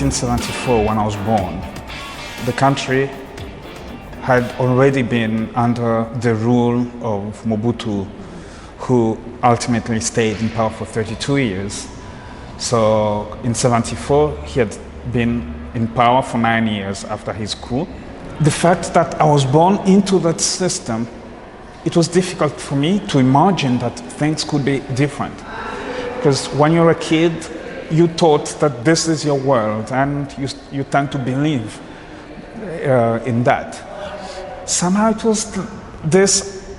1974, when I was born, the country had already been under the rule of Mobutu, who ultimately stayed in power for 32 years. So in 74, he had been in power for 9 years after his coup. The fact that I was born into that system, it was difficult for me to imagine that things could be different. Because when you're a kid, you thought that this is your world, and you tend to believe in that. Somehow it was this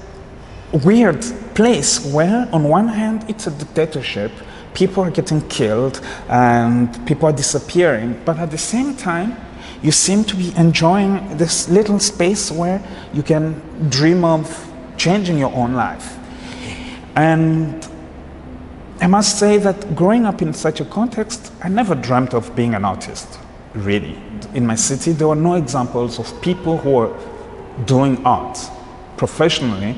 weird place where, on one hand, it's a dictatorship, people are getting killed, and people are disappearing, but at the same time, you seem to be enjoying this little space where you can dream of changing your own life. And I must say that growing up in such a context, I never dreamt of being an artist, really. In my city, there were no examples of people who were doing art professionally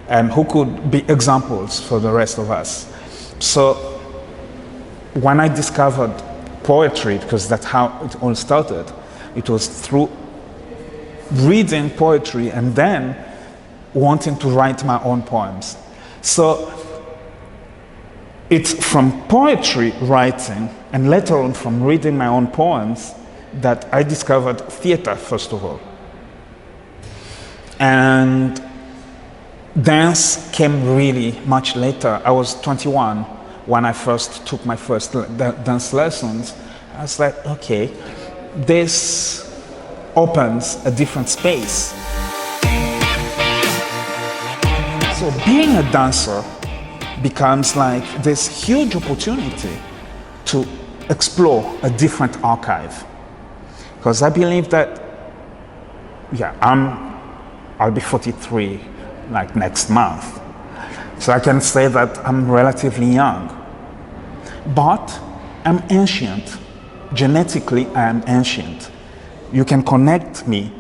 and who could be examples for the rest of us. So when I discovered poetry, because that's how it all started, it was through reading poetry and then wanting to write my own poems. So it's from poetry writing and later on from reading my own poems that I discovered theater, first of all. And dance came really much later. I was 21 when I first took my first dance lessons. I was like, okay, this opens a different space. So being a dancer becomes like this huge opportunity to explore a different archive. Because I believe that, I'll be 43 like next month. So I can say that I'm relatively young. But I'm ancient. Genetically, I am ancient. You can connect me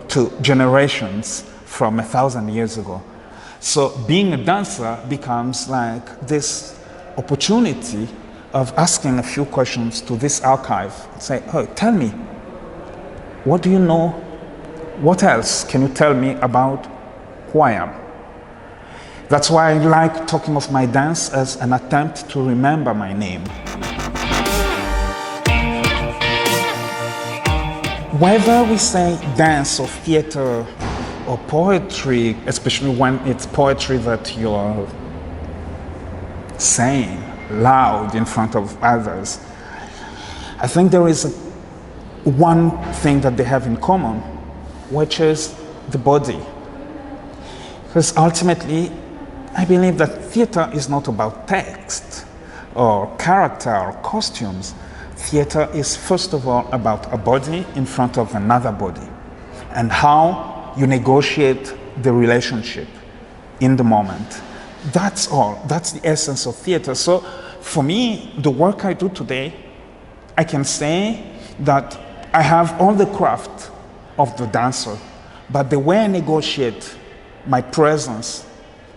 to generations from 1,000 years ago. So being a dancer becomes like this opportunity of asking a few questions to this archive. Say, oh, tell me, what do you know? What else can you tell me about who I am? That's why I like talking of my dance as an attempt to remember my name. Whether we say dance or theater or poetry, especially when it's poetry that you're saying loud in front of others, I think there is one thing that they have in common, which is the body. Because ultimately, I believe that theater is not about text or character or costumes. Theater is first of all about a body in front of another body and how you negotiate the relationship in the moment. That's all. That's the essence of theater. So for me, the work I do today, I can say that I have all the craft of the dancer, but the way I negotiate my presence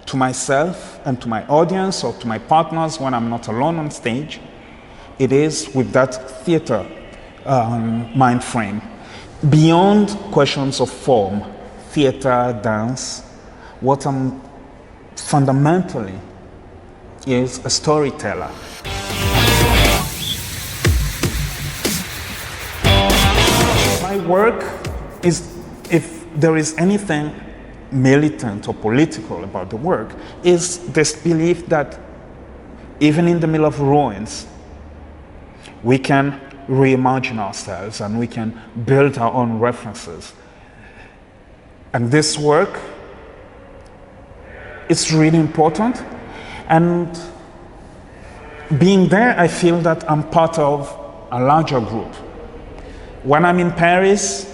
to myself and to my audience or to my partners when I'm not alone on stage, it is with that theater mind frame. Beyond questions of form, theater, dance, what I'm fundamentally is a storyteller. My work is, if there is anything militant or political about the work, is this belief that even in the middle of ruins, we can reimagine ourselves and we can build our own references. And this work is really important. And being there, I feel that I'm part of a larger group. When I'm in Paris,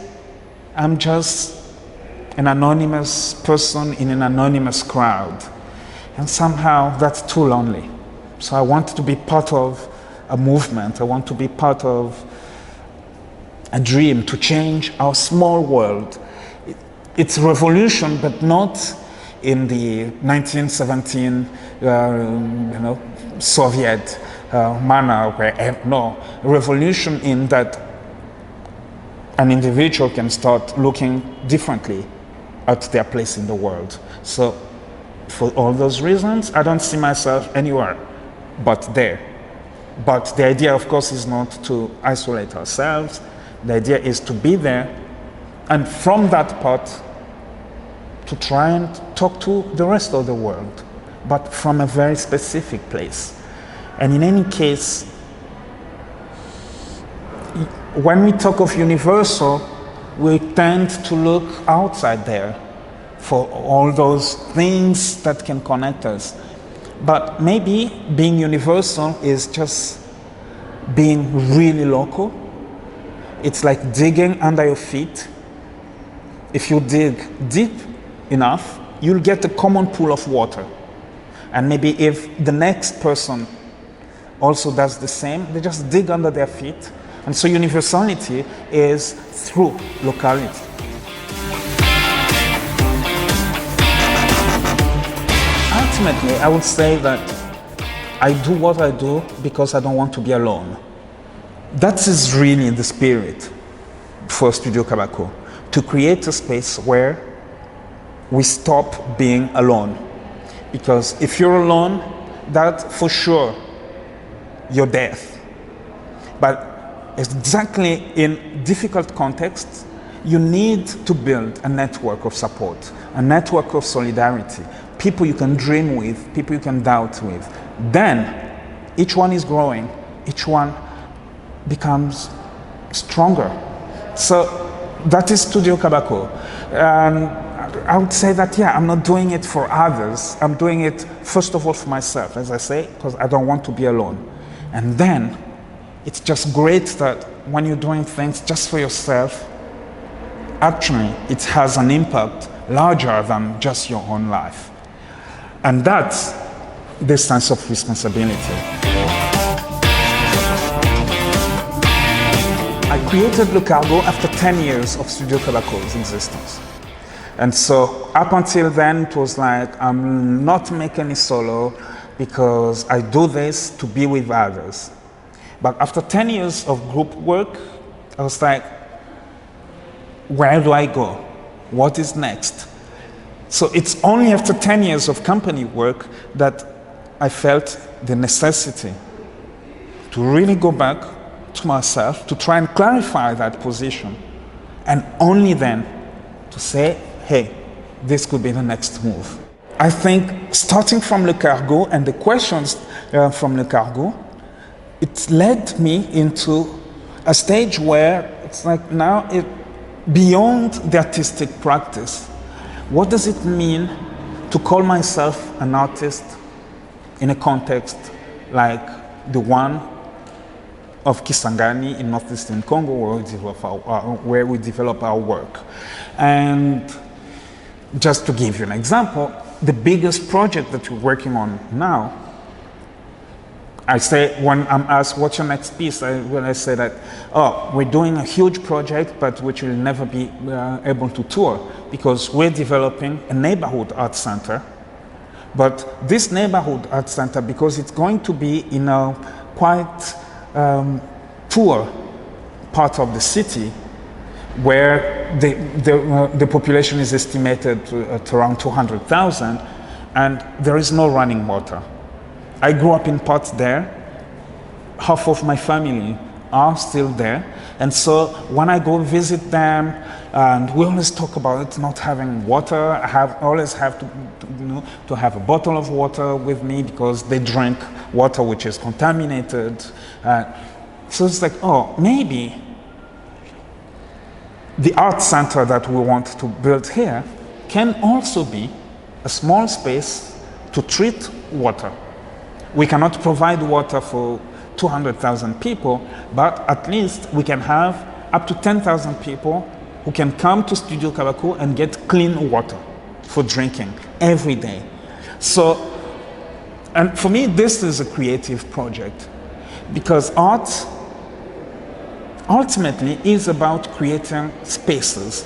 I'm just an anonymous person in an anonymous crowd. And somehow that's too lonely. So I want to be part of a movement. I want to be part of a dream to change our small world. It's a revolution, but not in the 1917 Soviet manner, where no, revolution in that an individual can start looking differently at their place in the world. So for all those reasons, I don't see myself anywhere but there. But the idea, of course, is not to isolate ourselves. The idea is to be there, and from that part, to try and talk to the rest of the world, but from a very specific place. And in any case, when we talk of universal, we tend to look outside there for all those things that can connect us. But maybe being universal is just being really local. It's like digging under your feet. If you dig deep enough, you'll get a common pool of water. And maybe if the next person also does the same, they just dig under their feet. And so universality is through locality. Ultimately, I would say that I do what I do because I don't want to be alone. That is really the spirit for Studio Kabako, to create a space where we stop being alone. Because if you're alone, that for sure, you're death. But exactly in difficult contexts, you need to build a network of support, a network of solidarity, people you can dream with, people you can doubt with. Then each one is growing, each one becomes stronger. So that is Studio Kabako. I would say that, yeah, I'm not doing it for others. I'm doing it, first of all, for myself, as I say, because I don't want to be alone. And then it's just great that when you're doing things just for yourself, actually it has an impact larger than just your own life. And that's the sense of responsibility. I created Le Cargo after 10 years of Studio Kabako's existence. And so up until then, it was like, I'm not making it solo because I do this to be with others. But after 10 years of group work, I was like, where do I go? What is next? So it's only after 10 years of company work that I felt the necessity to really go back to myself, to try and clarify that position. And only then to say, hey, this could be the next move. I think starting from Le Cargo and the questions from Le Cargo, it led me into a stage where it's like now beyond the artistic practice, what does it mean to call myself an artist in a context like the one of Kisangani in northeastern Congo, where we develop our work? And just to give you an example, the biggest project that we're working on now, I say, when I'm asked, what's your next piece? When I say that, oh, we're doing a huge project, but which will never be able to tour, because we're developing a neighborhood art center. But this neighborhood art center, because it's going to be in a quite poor part of the city, where the population is estimated at around 200,000, and there is no running water. I grew up in parts there. Half of my family are still there. And so when I go visit them, and we always talk about not having water, I always have to have a bottle of water with me because they drink water which is contaminated. So it's like, oh, maybe the art center that we want to build here can also be a small space to treat water. We cannot provide water for 200,000 people, but at least we can have up to 10,000 people who can come to Studio Kabako and get clean water for drinking every day. So, and for me, this is a creative project, because art ultimately is about creating spaces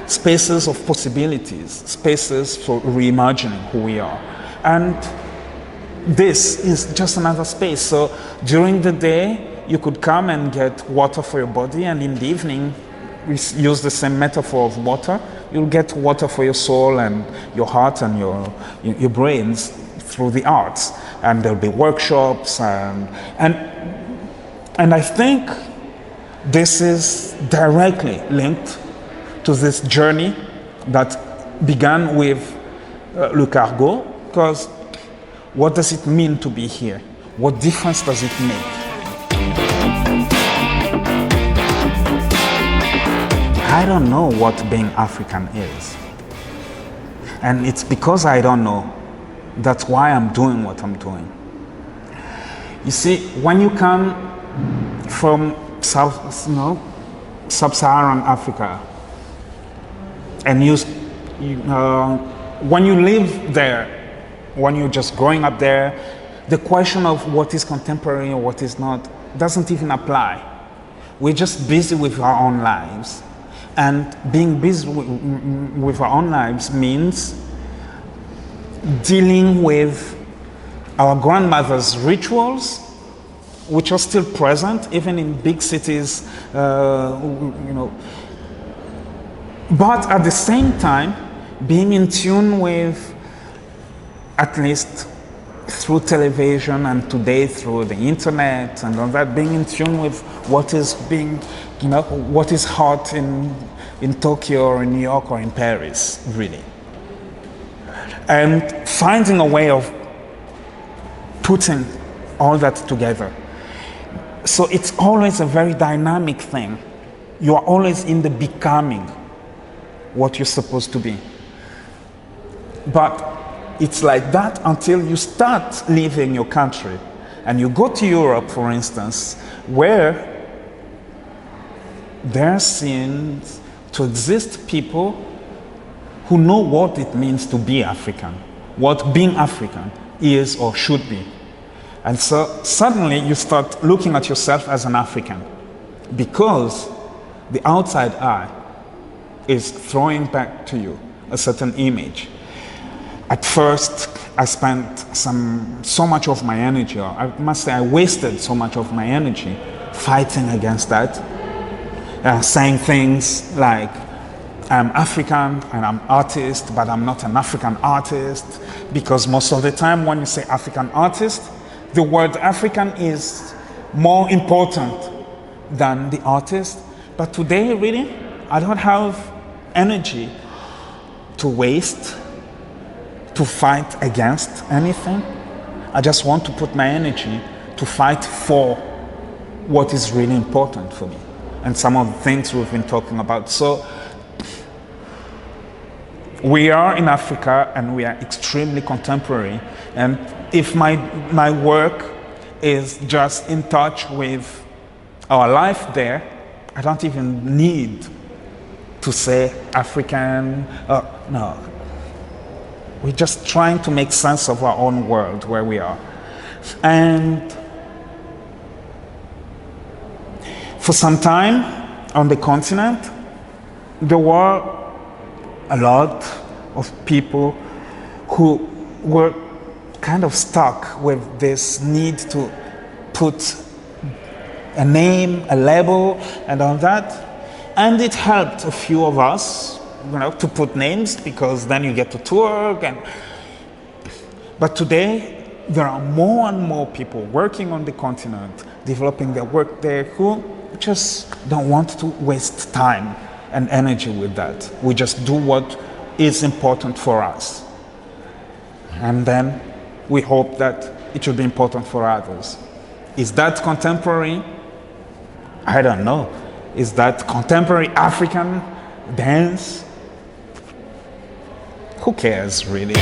of possibilities, spaces for reimagining who we are. And this is just another space. So during the day, you could come and get water for your body, and in the evening, use the same metaphor of water, you'll get water for your soul and your heart and your brains through the arts. And there'll be workshops and I think this is directly linked to this journey that began with Le Cargo, because what does it mean to be here? What difference does it make? I don't know what being African is. And it's because I don't know, that's why I'm doing what I'm doing. You see, when you come from sub-Saharan Africa, and when you live there, when you're just growing up there, the question of what is contemporary or what is not doesn't even apply. We're just busy with our own lives. And being busy with our own lives means dealing with our grandmother's rituals, which are still present even in big cities, but at the same time being in tune with, at least through television and today through the internet and all that, being in tune with what is what is hot in Tokyo or in New York or in Paris, really. And finding a way of putting all that together. So it's always a very dynamic thing. You are always in the becoming what you're supposed to be. But it's like that until you start leaving your country and you go to Europe, for instance, where there seems to exist people who know what it means to be African, what being African is or should be. And so suddenly you start looking at yourself as an African because the outside eye is throwing back to you a certain image. At first, I spent so much of my energy, or I must say I wasted so much of my energy fighting against that, saying things like, I'm African and I'm artist, but I'm not an African artist, because most of the time when you say African artist, the word African is more important than the artist. But today, really, I don't have energy to waste, to fight against anything. I just want to put my energy to fight for what is really important for me. And some of the things we've been talking about. So we are in Africa and we are extremely contemporary. And if my work is just in touch with our life there, I don't even need to say African. No. We're just trying to make sense of our own world where we are. And for some time on the continent, there were a lot of people who were kind of stuck with this need to put a name, a label, and all that. And it helped a few of us, to put names, because then you get to tour. But today, there are more and more people working on the continent, developing their work there, who just don't want to waste time and energy with that. We just do what is important for us. And then we hope that it will be important for others. Is that contemporary? I don't know. Is that contemporary African dance? Who cares, really?